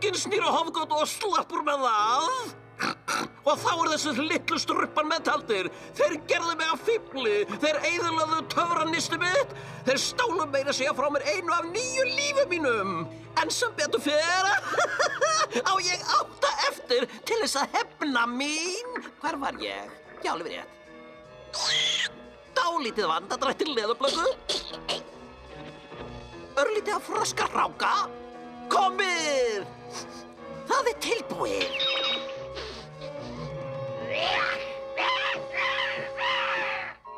enginn snýr á hofgót og slappur með það. Og þá þessi litlu struppan meðtaldir. Þeir gerðu mig að fífli. Þeir eyðilögðu töfranisti mitt. Þeir stálu meira segja frá mér 1 af 9 lífum mínum. En sem betur fer á ég 8 eftir til þess að hefna mín. Hvar var ég? Já, alveg rétt. Dálítið vandadrætt til leðurblöku. Örlítið af froskarráka. Komið! Það tilbúið.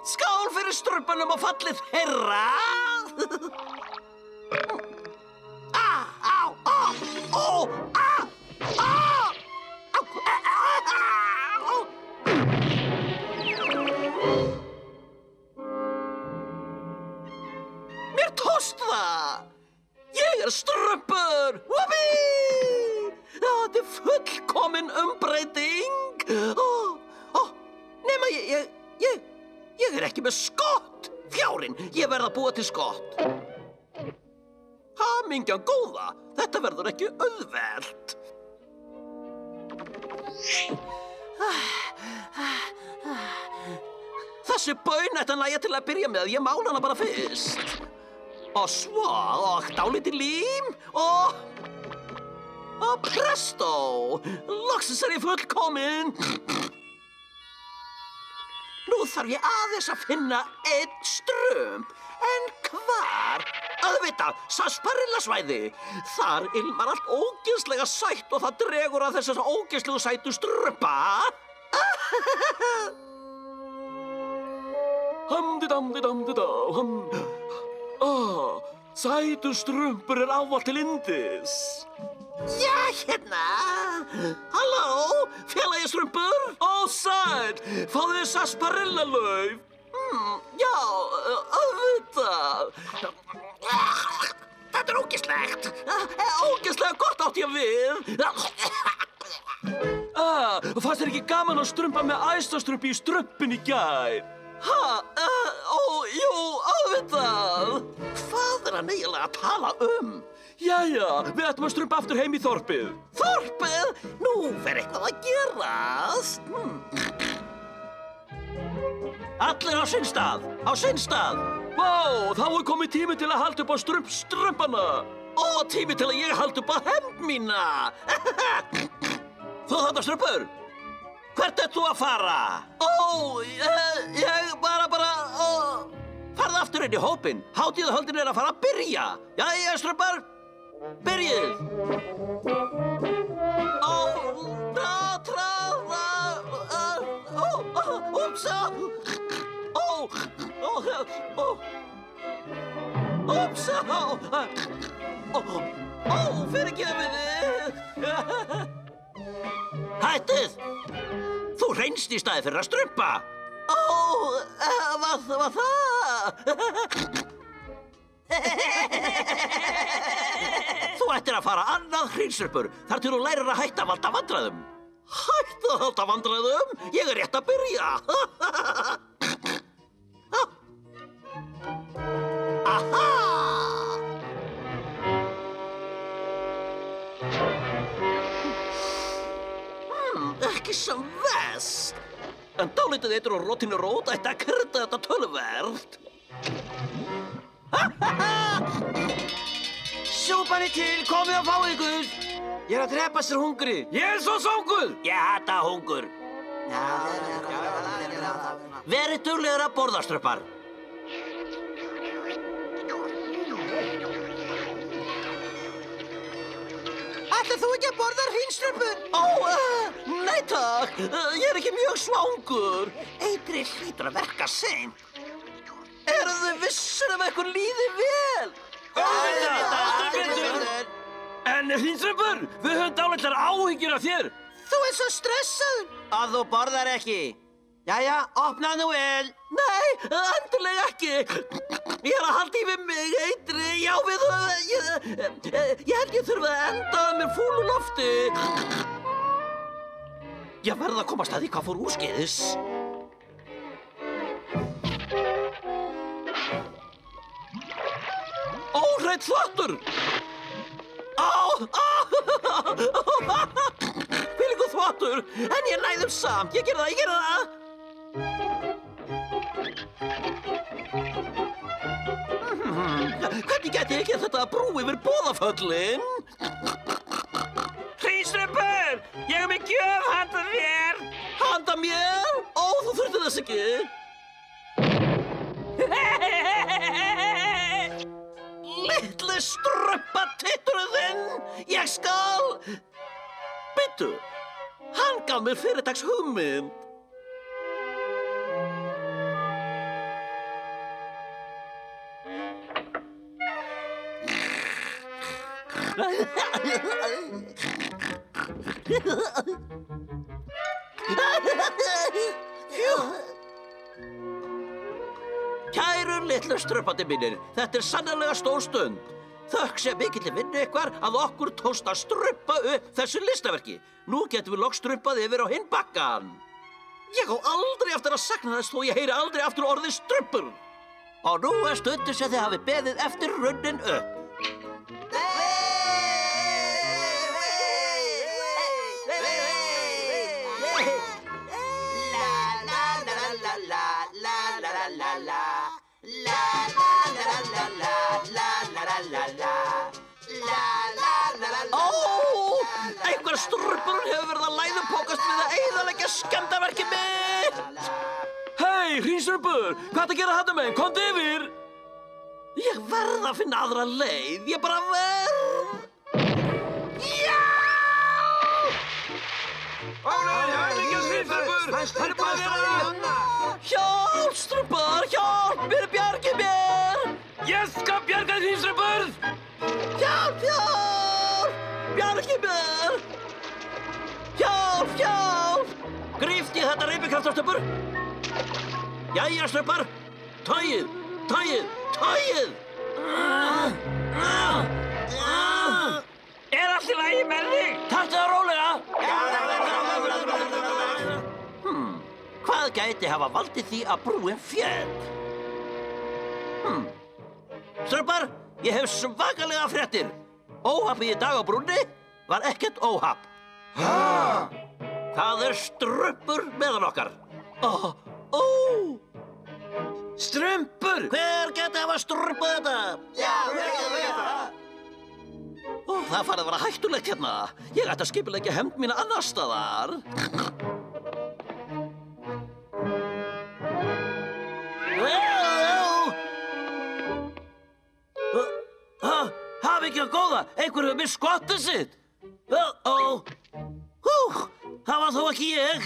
Skál fyrir strumpunum og fallið þeirra. Mér tókst það. Ég strumpur. Whoopee! Þetta fullkomin umbreyting. Nema ég ekki með skott. Fjárinn, ég verð að búa til skott. Hamingjan góða, þetta verður ekki auðvelt. Þessi baun ætti að nægja til að byrja með, ég mála hana bara fyrst. Og svo, dálítið lím, og presto! Loksins ég fullkomin. Nú þarf ég aðeins að finna 1 strump. En hvar? Auðvitað, sarsaparillasvæði. Þar ilmar allt ógeðslega sætt og það dregur að þessar ógeðslegu sætu strumpa. Hamdi-damdi-damdi-dá, sætu strumpur ávallt til yndis. Já, hérna. Halló, félagi strumpur. Sæll, fáðu þið sarsaparillalaup. Já, auðvitað. Þetta ógeðslegt. Ógeðslega gott átti ég við. Fannst þér ekki gaman að strumpa með æstastrumpi í strumpin í gær? Jú, auðvitað. Hvað hann eiginlega að tala um? Jæja, við ættum að strumpa aftur heim í þorpið. Þorpið? Nú fer eitthvað að gerast. Allir á sinn stað, á sinn stað. Vá, þá komið tími til að halda upp á strumpana. Og tími til að ég halda upp á hefnd mína. Þú þarna strumpur, hvert ert þú að fara? Ég farðu aftur inn í hópinn. Hátíðahöldin að fara að byrja. Jæja, strumpar, byrjið. Fyrirgefið. Hættið! Þú hreinst í staði fyrir að strumpa. Var það? Þú ættir að fara annað hreinsruppur þar til þú lærir að hætta að valda vandræðum. Hætta að valda vandræðum? Ég rétt að byrja. Aha! Ekki sem verst. En dálítið eitur og rótinu rót ætti að krydda þetta töluvert. Súpan til, komið og fáið ykkur. Ég að drepa sér hungri. Ég svo svangur. Ég hata hungur. Verið duglegur að borða, strumpar. Ætlar þú ekki að borða hrínsrumpur? Nei takk, ég ekki mjög svangur. Eitrið hlýtur að verka seint. Eru þið vissir ef ykkur líði vel? En hrínsrumpur, við höfum dálitlar áhyggjur af þér. Þú svo stressaður. Að þú borðar ekki. Jæja, opnaðu nú vel. Nei, endilega ekki. Ég að halda í við mig, eitri. Já, ég held ég þurfi að enda með fúlu lofti. Ég verð að komast að því hvað fór úrskeiðis. Óhreinn þvottur. Hvílíkur þvottur, en ég næðum samt. Ég gerði það. Hvernig gæti ég gert þetta að brú yfir Boðaföllin? Hrísrubur, ég er með gjöf handa þér. Handa mér? Ó, þú þurfti þess ekki. Litli strumpatitturinn, ég skal... Bittu, hann gaf mér fyrirtaks hugmynd. Kæru litlu strumpandi mínir, þetta er sannarlega stór stund. Þökk sé mikilli vinnu ykkar að okkur tókst að strumpa upp þessu listaverki. Nú getum við loks strumpað yfir á hinn bakkann. Ég á aldrei eftir að sakna þess þó ég heyri aldrei aftur orðið strumpur. Og nú er stundu sem þið hafið beðið eftir runnin upp. Einhver strumpurinn hefur verið að læðupókast við að eyðileggja skemmdarverkið mitt. Hei, Hrísrubur, hvað ertu að gera þarna megin? Komdu yfir. Ég verð að finna aðra leið, ég bara verð. Já! Hjálp, strumpar, hjálp, bjargið mér! Ég skal bjarga þér, Hrísrubur! Hjálp, bjargið mér! Hjálp! Gríft í þetta reipikrafta, strumpur! Jæja, strumpar, togið! Er allt í lagi með þig? Taktu það rólega! Hvað gæti hafa valdið því að brúin féll? Strumpar, ég hef svakalega fréttir. Óhappið í dag á brúnni var ekkert óhapp. Það er strumpur meðal okkar. Strumpur! Hver gæti hafa strumpað þetta? Já, hver gæti þetta? Það farið að vera hættulegt hérna. Ég ætti að skipuleggja hefnd mína annars staðar. Hafi ekki að góða, einhver hefur misst skottið sitt. Það var þó ekki ég.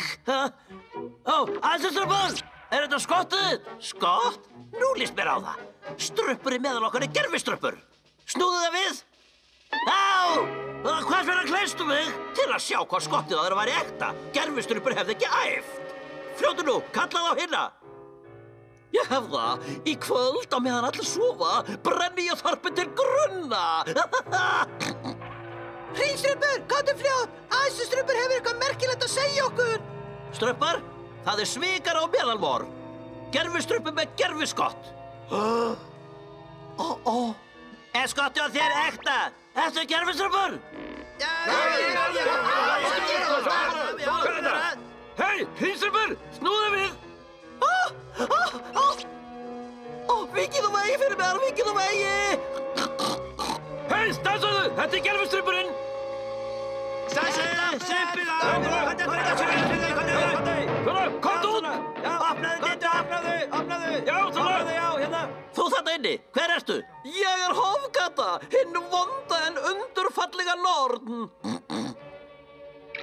Strumpur, er þetta skottið þitt? Skott? Nú líst mér á það. Strumpur í meðal okkar er gerfistrumpur. Snúðu það við. Hvers vegna kleistu mig? Til að sjá hvað skottið á þeirra væri ekta. Gerfistrumpur hefði ekki æft. Fljótu nú, kallaðu á hinna. Ég hef það. Í kvöld á meðan allir sofa brenni ég þorpið til grunna. Hrísrubur, komdu fljótt. Æsustrumpur hefur eitthvað merkilegt að segja okkur. Strumpar, það er svikar á meðalvor. Gerfistrumpur með gerfiskott. Er skottið á þér ekta? Ertu gerfistrumpur? Hei, Hrísrubur, snúðu við! Vikið á vegi fyrir mér, vikið á vegi! Hei, stansaðu, þetta er gerfistrumpurinn! Komdu út! Opnaðu! Já, hérna! Þú þarna inni, hver ertu? Ég er Hofgata, hinn vonda en undurfallega norn.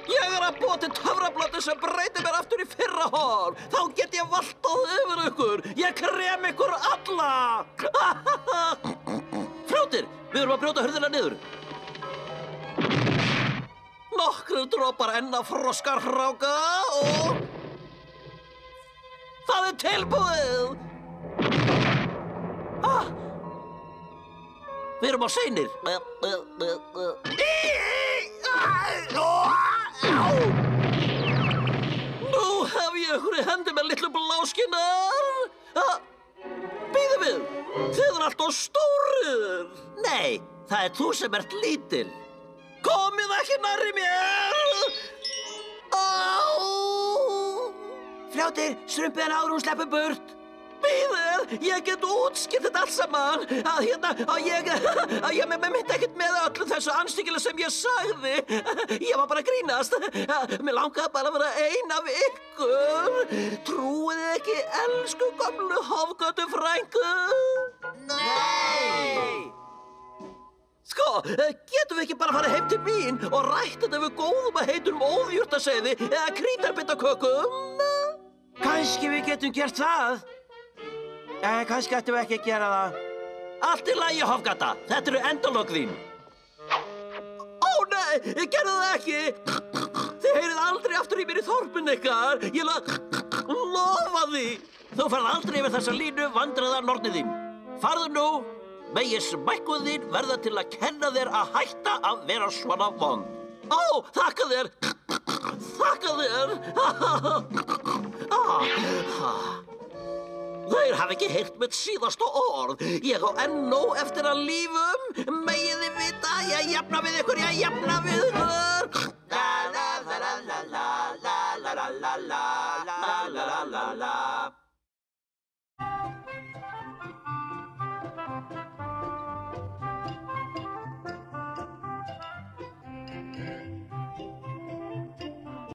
Ég er að búa til töfrablötu sem breytir mér aftur í fyrra horf. Þá get ég valtað yfir ykkur. Ég krem ykkur alla. Fljótir, við erum að brjóta hurðina niður. Nokkrir dropar enn af froskarhráka og... Það er tilbúið! Við erum á seinir. Nú hef ég ykkur í hendi með litlu bláskinnar. Bíðu við, þið er alltof stórir. Nei, það er þú sem ert lítil. Komið ekki nærri mér! Á! Fljótir, strumpið hann áður hún sleppur burt. Bíðið, ég get útskýrt þetta allt saman. Ég myndi ekkert með öllu þessu anstíkilega sem ég sagði. Ég var bara að grínast. Mér langaði bara að vera ein af ykkur. Trúið þið ekki, elsku gömlu Hofgötu frænku? Nei! Sko, getum við ekki bara farið heim til mín og rætt þetta við góðum að heitum óðjurtaseiði eða krítarbyttakökum? Kannski við getum gert það. Kannski ættum við ekki að gera það. Allt í lagi, Hofgata. Þetta eru endalok þín. Ó nei, ég gerði það ekki. Þið heyrið aldrei aftur í mér í þorpinu ykkar. Ég lofa því. Þú ferð aldrei yfir þessa línu vandræðar nornið þín. Farðu nú. Megi smækkuð þín verða til að kenna þér að hætta að vera svona vond. Ó, þakka þér. Þakka þér. Þeir hafa ekki heyrt mitt síðasta orð. Ég á enn nóg eftir að lífum. Megið þið vita, ég jafna við ykkur, ég jafna við